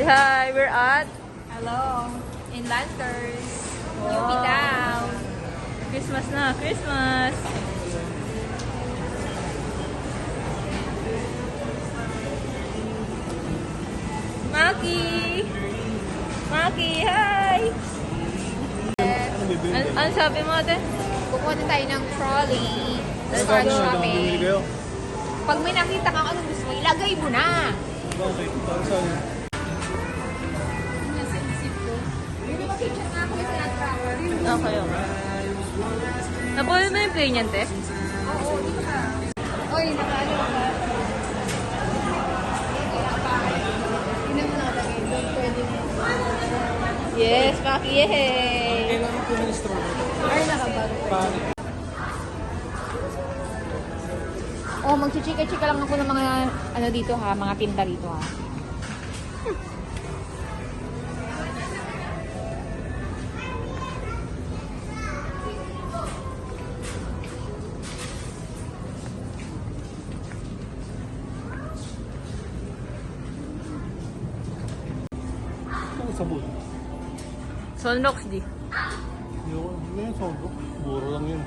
Say hi, we're at Hello. In Landers. UP down. Christmas na, Christmas! Maki! Maki, hi! Ano sabi mo ate? Pupunta tayo ng trolley. Start shopping. Pag may nakita kang anong gusto mo, ilagay mo na. Okay, para saan? Nasa isip ko. Hindi ba picture nga ako sa tracker? Okay, okay. Napunin mo yung play niyan, te? Oo, dito ka. Oy, nakaano ka. Hindi mo nakalagay. Doon pwede mo. Yes, Maki, yay! Kailangan ko ng straw. Ay, nakabag. Paano? Oh, magchichika-chika lang ako ng mga ano dito ha, mga tinta dito ha. Ang sabon. Sunrocks, di. Hindi yan sabon. Mura lang yun.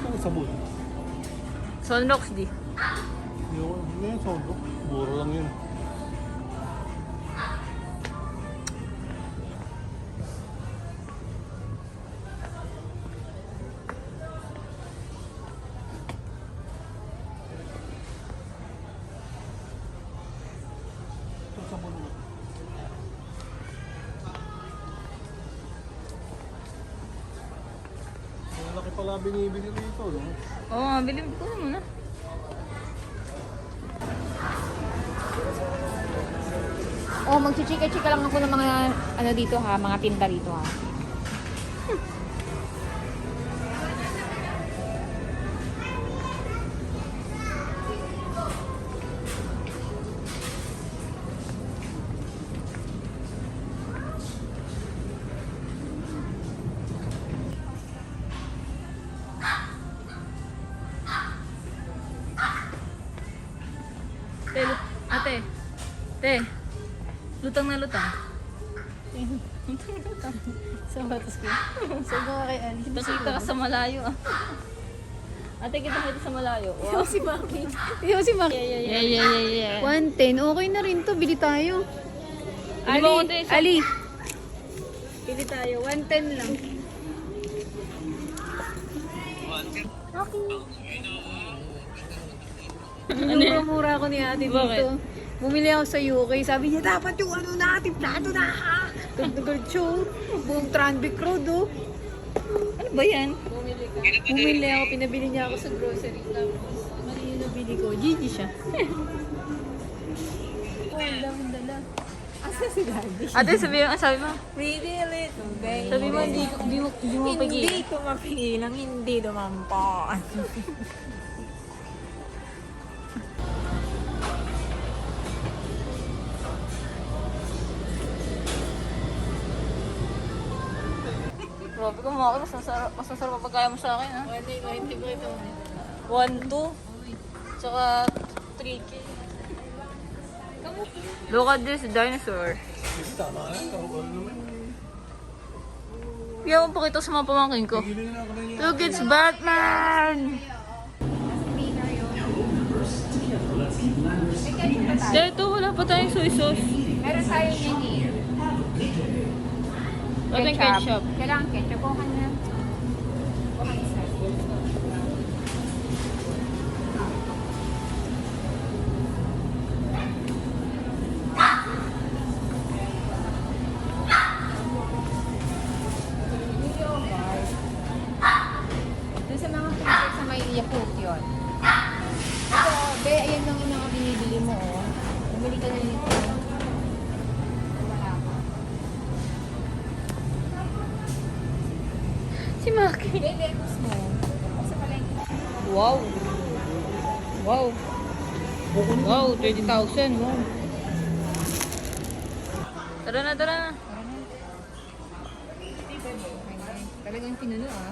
Ang sabon. Sunrocks, di. Hindi yan sabon. Mura lang yun. Ang sabon mo. Malaki pala binibili rito, no? Oo nga, bilhin ko na muna. Oh, magchichika-chika lang ako ng mga ano dito ha, mga tinta dito ha. Te, ate. Te. Lutang na lutang. Lutang na lutang. Sa batas ko. Sa mga kay Ali. Nakita ka sa malayo ah. Ate, kita kita sa malayo. Wow. Si Maki. Yung si Maki. Yeah. 110. Okay na rin to. Bili tayo. Bili mo, ate. Ali. Bili tayo. 110 lang. Mura-mura ako ni ate dito. Bakit? Bumili ako sa UK. Sabi niya, dapat yung ano natin, plato na ha. Tugtugal show. Buong Tranvic Road, oh. Ano ba yan? Bumili ka. Bumili ako. Pinabili niya ako sa grocery. Tapos, ano yung nabili ko? Gigi siya. Oh, ang daming dala. Asa si Daddy? Ate, sabi mo. Pretty little baby. Sabi mo, di mo pag-i. Hindi ko mapigilang hindi dumampan. Grabe ko mga mas masarap ang pagkaya mo sa akin ha. 1, 2, tsaka 3K. Look at this dinosaur. Tama na, tawag naman. Kaya mo pakita sa mga pamangkin ko. Bili na ako na niya. Look, it's Batman! Dito, wala pa tayong soy sauce. Meron tayong mini. Wala tayong ketchup. Kailangan ketchup. Kuha na. Kuha isa. Doon sa mga freezer sa may Yakult yun. Ito, be, ayan lang yung mga binibili mo, oh. Bumili ka na nito. Wala ka. Si Maki. Hindi, gusto mo. Sa palengke. Wow. Wow. Wow, 30,000. Wow. Tara na, tara na. Talagang pinuno ah.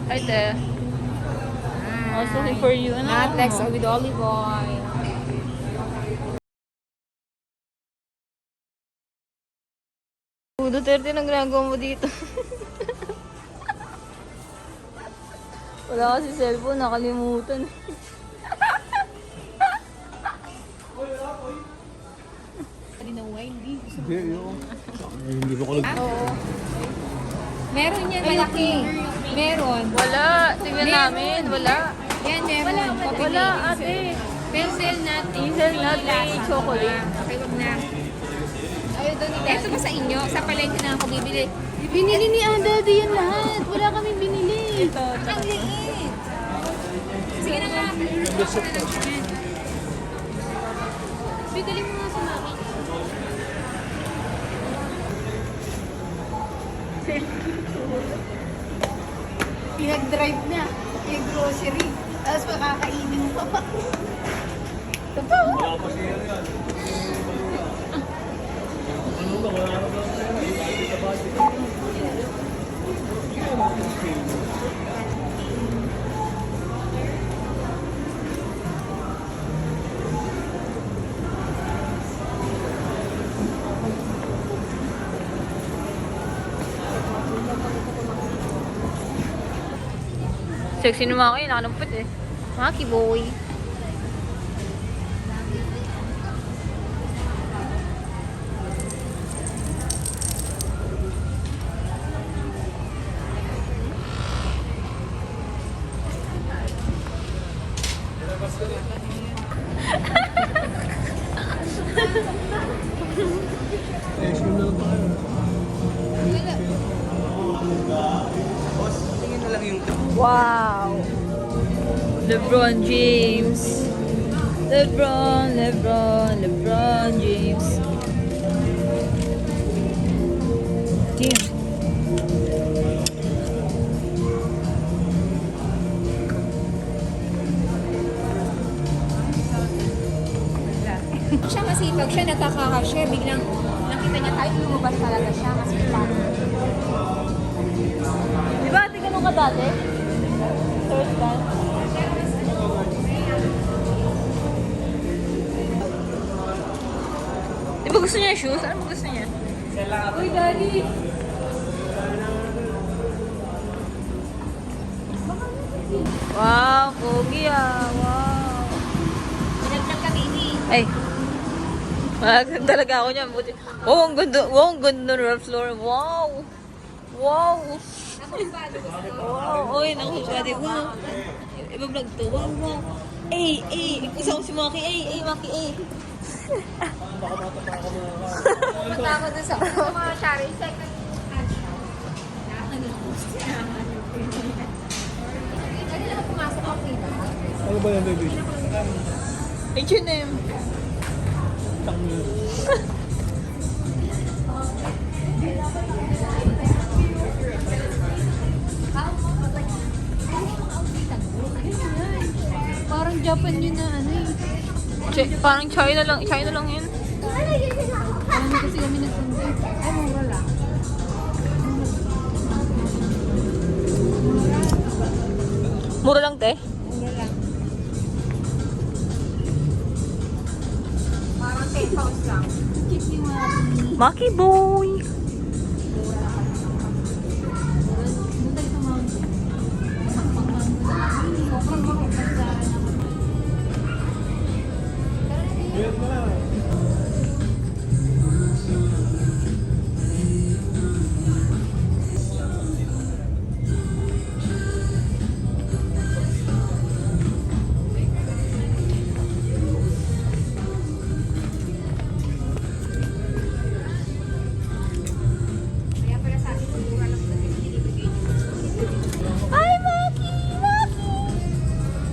Hi there. I was looking for you. Ano? Not like so with olive oil. Duterte, nang ginagawa mo dito? Wala kasi cellphone, nakalimutan. Hindi na wine, di. Hindi, yun. Hindi mo ko nag... Oo. Meron yan, malaki. Meron. Wala, tingnan namin, wala. Yan, meron. Wala, ate. Pencil nut. Hazelnut may chocolate. Okay, wag na. Ayaw doon nila. Ito ba sa inyo? Sa palengke na ako bibili. Binili ni Daddy yan lahat. Wala kaming binili. Ito, Ang liit. Sige na nga. Bigali mo nga sa maki. Pinag-drive na. Yung grocery. Tapos makakainin mo. Totoo. Wala pa siya yan. Ano ba? Wala na ba siya? Hindi sa budget. Sexy ni Maki, nakanampot eh. Maki boy. Eh, sure na lang tayo. Wow! LeBron James. LeBron James. James. Siya masipag siya, nagkakakasya. Biglang nakita niya tayo, lumabas talaga siya. Masipag. Di ba ate ganun ka dati? Third class? Di ba gusto niya yung shoes? Ano ba gusto niya? Uy, Daddy! Wow, pogi ah. Wow. Pinagdag kami ini. Ay. Maganda talaga ako niyan. Buti. Wow, ang ganda. Wow, ang ganda ng Ralph Lauren. Wow. Wow. Wow. Oy, naku, pwede. Wow. Iba-vlog to. Wow, wow. Isa ko si Maki. Maki. Punta ako dun sa mga shari. Second hand shop. Kaya na pumasok ako dito. Ano ba yan, baby? H&M. Parang Japan yun na ano eh. Parang China lang yun. Ano kasi kami nagpunta. Ay, mura lang. Mura lang, te. Mura lang. Parang 10 pounds lang. Keep ni Mami. Maki boy. Doon tayo sa mountain. Sobrang makapagdaan ako. Wait na. Kaya pala sa akin, mura lang sa binibigay niyo. Ay, Maki!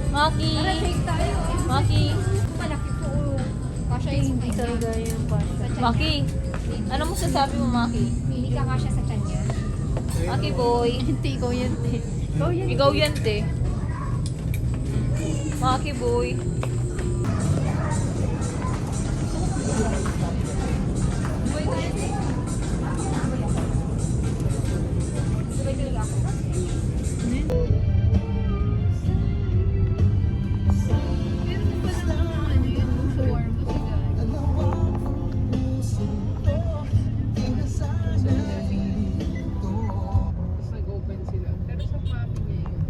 Maki! Tara, take tayo. Maki! Malaki po. Kasha yung Hindi talaga yung passion. Maki! Ano mo sasabi mo, Maki? Hindi ka kasha sa tiyan niya. Maki boy! Hindi ko yan eh. Ikaw yan, te. Maki boy. Mag-open sila. Pero sa mami niya yun.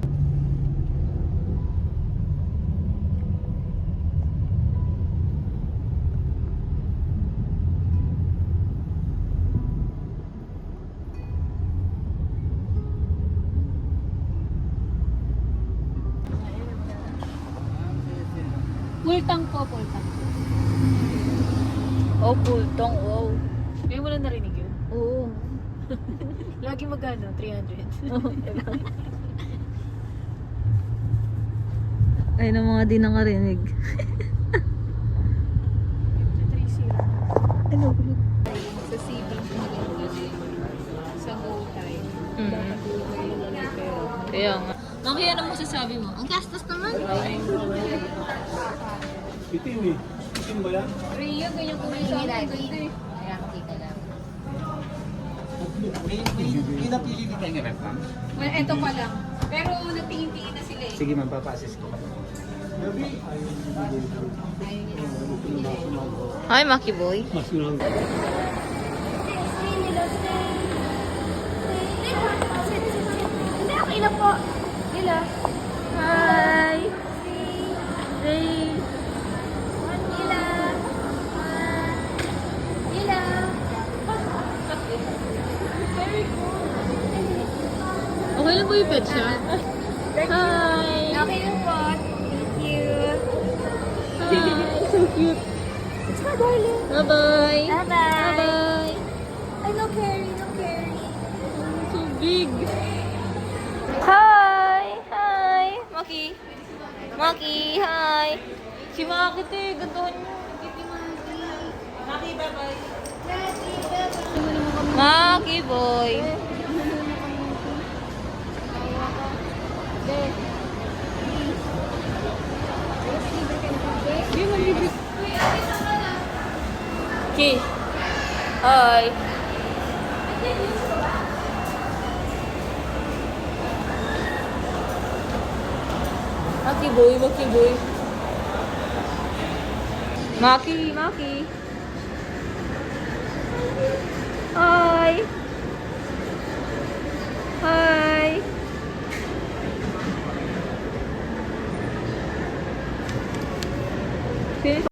Pultang po, pultang. Oh, pultong. Wow. Ngayon mo lang narinig yun? Oo. Lagi magkano? 300. Ay, na mga di nakarinig. 3-0. Ano? Sa CB, maganda din. Sa GoTime. Mm. Dapat kayo lang ng pera. Kaya nga. Maki, ano masasabi mo? Ang gastos naman. Itim eh. Itim ba yan? Rhea, ganyan ko rin sa akin. Ganda eh. May napili din kayo ng ref, ma'am? Well, eto pa lang. Pero nagtingin-tingin na sila eh. Sige ma'am, papa-assist ko. Hi, Maki boy. Mas lang. Hindi, okay na po. Nila. Hi. Hey. Nila. Nila. Okay lang po yung pet siya? Hi. Okay na po. Thank you. Hi. So cute. It's my darling. Bye-bye. Bye-bye. Bye-bye. Ay, no carry, no carry. So big. Hi. Hi. Maki. Maki, hi. Si Maki, te. Gantuhan mo. Maki, bye-bye. Maki, boy. Ki. Hi. Maki boy, Maki boy. Maki, Maki. Hi. Hi. Finish.